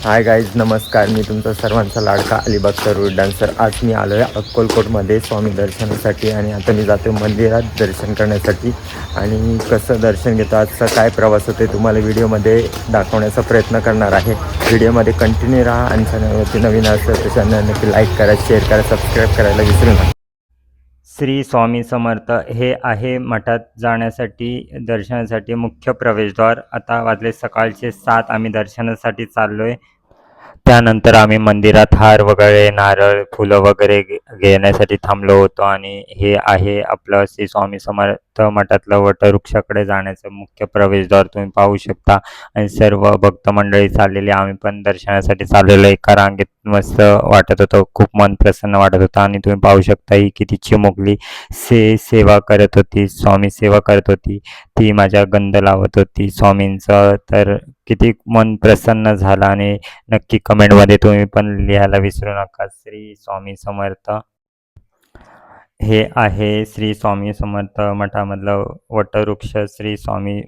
Hi guys, नमस्कार. मी तुमचा सर्वांचा लाडका अलिबागचा रूट डान्सर. आज मी आलो आहे अक्कलकोटमध्ये स्वामी दर्शनासाठी आणि आता मी जातो मंदिरात दर्शन करण्यासाठी. आणि कसं दर्शन घेतो, आजचा काय प्रवास होते तुम्हाला व्हिडिओमध्ये दाखवण्याचा प्रयत्न करणार आहे. व्हिडिओमध्ये कंटिन्यू राहा आणि चॅनलवरती नवीन असेल तर चॅनल नक्की लाईक करा, शेअर करा, सबस्क्राईब करायला विसरू नका. श्री स्वामी समर्थ हे आहे मठात जाण्यासाठी दर्शनासाठी मुख्य प्रवेशद्वार. आता वाजले सकाळचे 7. आम्ही दर्शनासाठी चाललो आहे. त्यानंतर आम्ही मंदिरात हार वगैरे, नारळ, फुलं वगैरे घेण्यासाठी थांबलो होतो. आणि हे आहे आपलं श्री स्वामी समर्थ मठातलं वटवृक्षाकडे जाण्याचं मुख्य प्रवेशद्वार. तुम्ही पाहू शकता आणि सर्व भक्त मंडळी चाललेली. आम्ही पण दर्शनासाठी चाललेलो एका रांगेत. मस्त वाटत होतं, खूप मन प्रसन्न वाटत होतं. आणि तुम्ही पाहू शकता ही किती चिमुकली सेवा करत होती, स्वामी सेवा करत होती. ती माझ्या गंध लावत होती स्वामींचं. तर किती मन प्रसन्न झालं. आणि नक्की कमेंटमध्ये तुम्ही पण लिहायला विसरू नका. श्री स्वामी समर्थ हे आहे श्री स्वामी समर्थ मठामधलं वटवृक्ष श्री स्वामी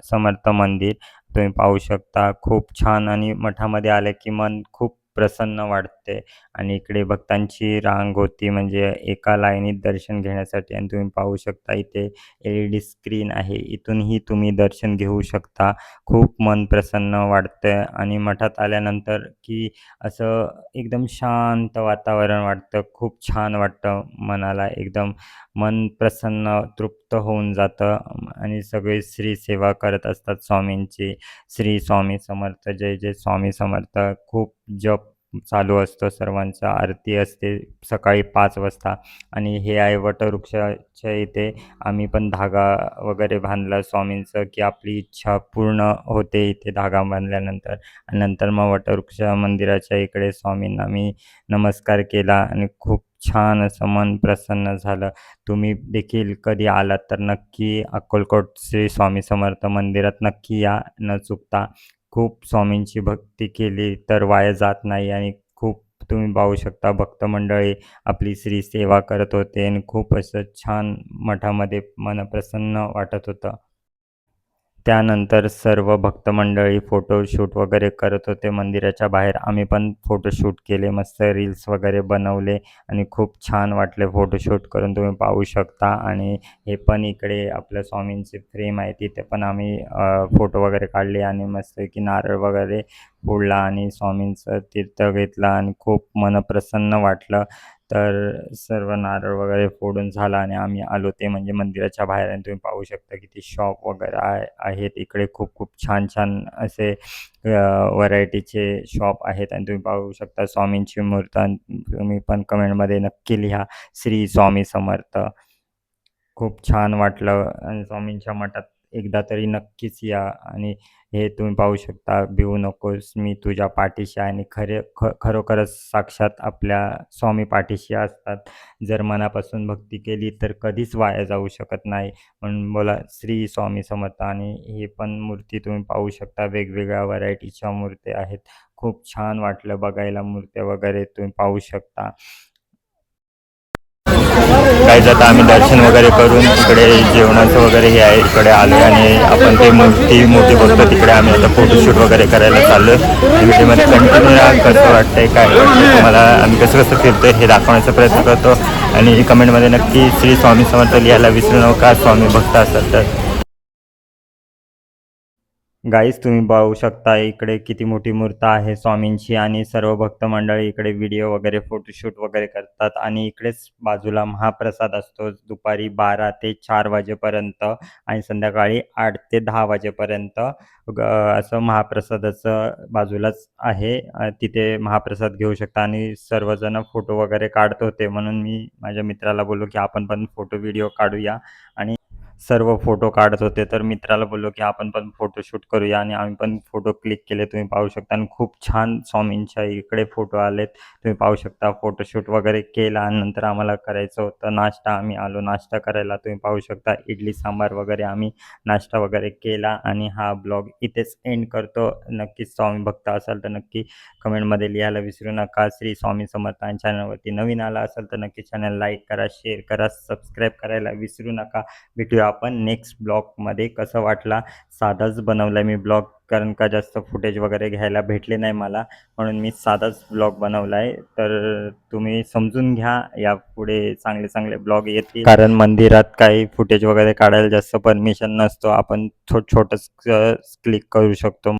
समर्थ मंदिर. तुम्ही पाहू शकता, खूप छान. आणि मठामध्ये आले की मन खूप प्रसन्न वाटते. आणि इकडे भक्तांची रांग होती, म्हणजे एका लाईनीत दर्शन घेण्यासाठी. आणि तुम्ही पाहू शकता इथे LED स्क्रीन आहे, इथूनही तुम्ही दर्शन घेऊ शकता. खूप मन प्रसन्न वाटतं. आणि मठात आल्यानंतर की असं एकदम शांत वातावरण वाटतं, खूप छान वाटतं मनाला. एकदम मन प्रसन्न, तृप्त होऊन जातं. आणि सगळे श्री सेवा करत असतात स्वामींची. श्री स्वामी समर्थ, जय जय स्वामी समर्थ. खूप जप चालू असतो सर्वांचा. आरती असते सकाळी 5 वाजता. आणि हे आहे वटवृक्षाच्या इथे. आम्ही पण धागा वगैरे बांधला स्वामींचं, की आपली इच्छा पूर्ण होते इथे धागा बांधल्यानंतर. आणि नंतर मग वटवृक्ष मंदिराच्या इकडे स्वामींना मी नमस्कार केला. आणि खूप छान असं मन प्रसन्न झालं. तुम्ही देखील कधी आलात तर नक्की अक्कलकोट श्री स्वामी समर्थ मंदिरात नक्की या, न चुकता. खूप स्वामींची भक्ती केली तर वाया जात नाही. आणि खूप तुम्ही पाहू शकता भक्त मंडळी आपली श्री सेवा करत होते. आणि खूप असं छान मठामध्ये मन प्रसन्न वाटत होतं. त्यानंतर सर्व भक्त मंडळी फोटोशूट वगैरे करत होते मंदिराच्या बाहेर. आम्ही पण फोटोशूट केले, मस्त रील्स वगैरे बनवले. आणि खूप छान वाटले फोटोशूट करून, तुम्ही पाहू शकता. आणि हे पण इकडे आपल्या स्वामींचे फ्रेम आहे, तिथे पण आम्ही फोटो वगैरे काढले. आणि मस्त की नारळ वगैरे फोडला आणि स्वामींचं तीर्थ घेतला. आणि खूप मन प्रसन्न वाटलं. तर सर्व नारळ वगैरे फोडून झाला आणि आम्ही आलो ते म्हणजे मंदिराच्या बाहेर. आणि तुम्ही पाहू शकता किती शॉप वगैरे आहेत इकडे. खूप खूप छान छान असे व्हरायटीचे शॉप आहेत. आणि तुम्ही पाहू शकता स्वामींची मूर्ती. तुम्ही पण कमेंटमध्ये नक्की लिहा श्री स्वामी समर्थ. खूप छान वाटलं. आणि स्वामींच्या मठात एकदा तरी नक्कीच या. आणि हे तुम्ही पाहू शकता, भिवू नकोस, मी तुझ्या पाठीशी आहे. आणि खरोखरच साक्षात आपल्या स्वामी पाठीशी असतात. जर मनापासून भक्ती केली तर कधीच वाया जाऊ शकत नाही. म्हणून बोला श्री स्वामी समर्थ. आणि हे पण मूर्ती तुम्ही पाहू शकता, वेगवेगळ्या व्हरायटीच्या मूर्त्या आहेत. खूप छान वाटलं बघायला मूर्त्या वगैरे तुम्ही पाहू शकता. काही जाता आम्ही दर्शन वगैरे करून इकडे जेवणाचं वगैरे हे आहे, इकडे आलो. आणि आपण ते मूर्ती मोठी बघतो तिकडे आम्ही आता फोटोशूट वगैरे करायला चाललो आहे. व्हिडिओमध्ये कंटिन्यू कसं वाटतंय, काय वाटतंय तुम्हाला, आम्ही कसं कसं फिरतोय हे दाखवण्याचा प्रयत्न करतो. आणि कमेंटमध्ये नक्की श्री स्वामी समर्थ लिहायला विसरू नका, स्वामी भक्त असाल तर. गाईस, तुम्ही पाहू शकता इकडे किती मोठी मूर्त आहे स्वामींची. आणि सर्व भक्त मंडळी इकडे व्हिडिओ वगैरे फोटोशूट वगैरे करतात. आणि इकडेच बाजूला महाप्रसाद असतो दुपारी 12 ते 4 वाजेपर्यंत. आणि संध्याकाळी 8 ते 10 वाजेपर्यंत असं महाप्रसादाचं बाजूलाच आहे. तिथे महाप्रसाद घेऊ शकता. आणि सर्वजण फोटो वगैरे काढत होते, म्हणून मी माझ्या मित्राला बोललो की आपण पण फोटो व्हिडिओ काढूया. आणि सर्व फोटो काढत होते, तर मित्राला बोललो की आपण पण फोटोशूट करूया. आणि आम्ही पण फोटो क्लिक केले, तुम्ही पाहू शकता. आणि खूप छान स्वामींच्या इकडे फोटो आलेत, तुम्ही पाहू शकता. फोटोशूट वगैरे केला आणि नंतर आम्हाला करायचं होतं नाश्ता. आम्ही आलो नाश्ता करायला. तुम्ही पाहू शकता इडली सांबार वगैरे आम्ही नाश्ता वगैरे केला. आणि हा ब्लॉग इथेच एंड करतो. नक्कीच स्वामी भक्त असाल तर नक्की कमेंटमध्ये लिहायला विसरू नका. श्री स्वामी समर्थ. आणि चॅनलवरती नवीन आला असाल तर नक्की चॅनल लाईक करा, शेअर करा, सबस्क्राईब करायला विसरू नका. भेटूया आपण नेक्स्ट ब्लॉगमध्ये. कसं वाटला, साधाच बनवला मी ब्लॉग, कारण का जास्त फुटेज वगैरे घ्यायला भेटले नाही मला, म्हणून मी साधाच ब्लॉग बनवला आहे. तर तुम्ही समजून घ्या, यापुढे चांगले चांगले ब्लॉग येतील, कारण मंदिरात काही फुटेज वगैरे काढायला जास्त परमिशन नसतो, आपण छोटंच क्लिक करू शकतो.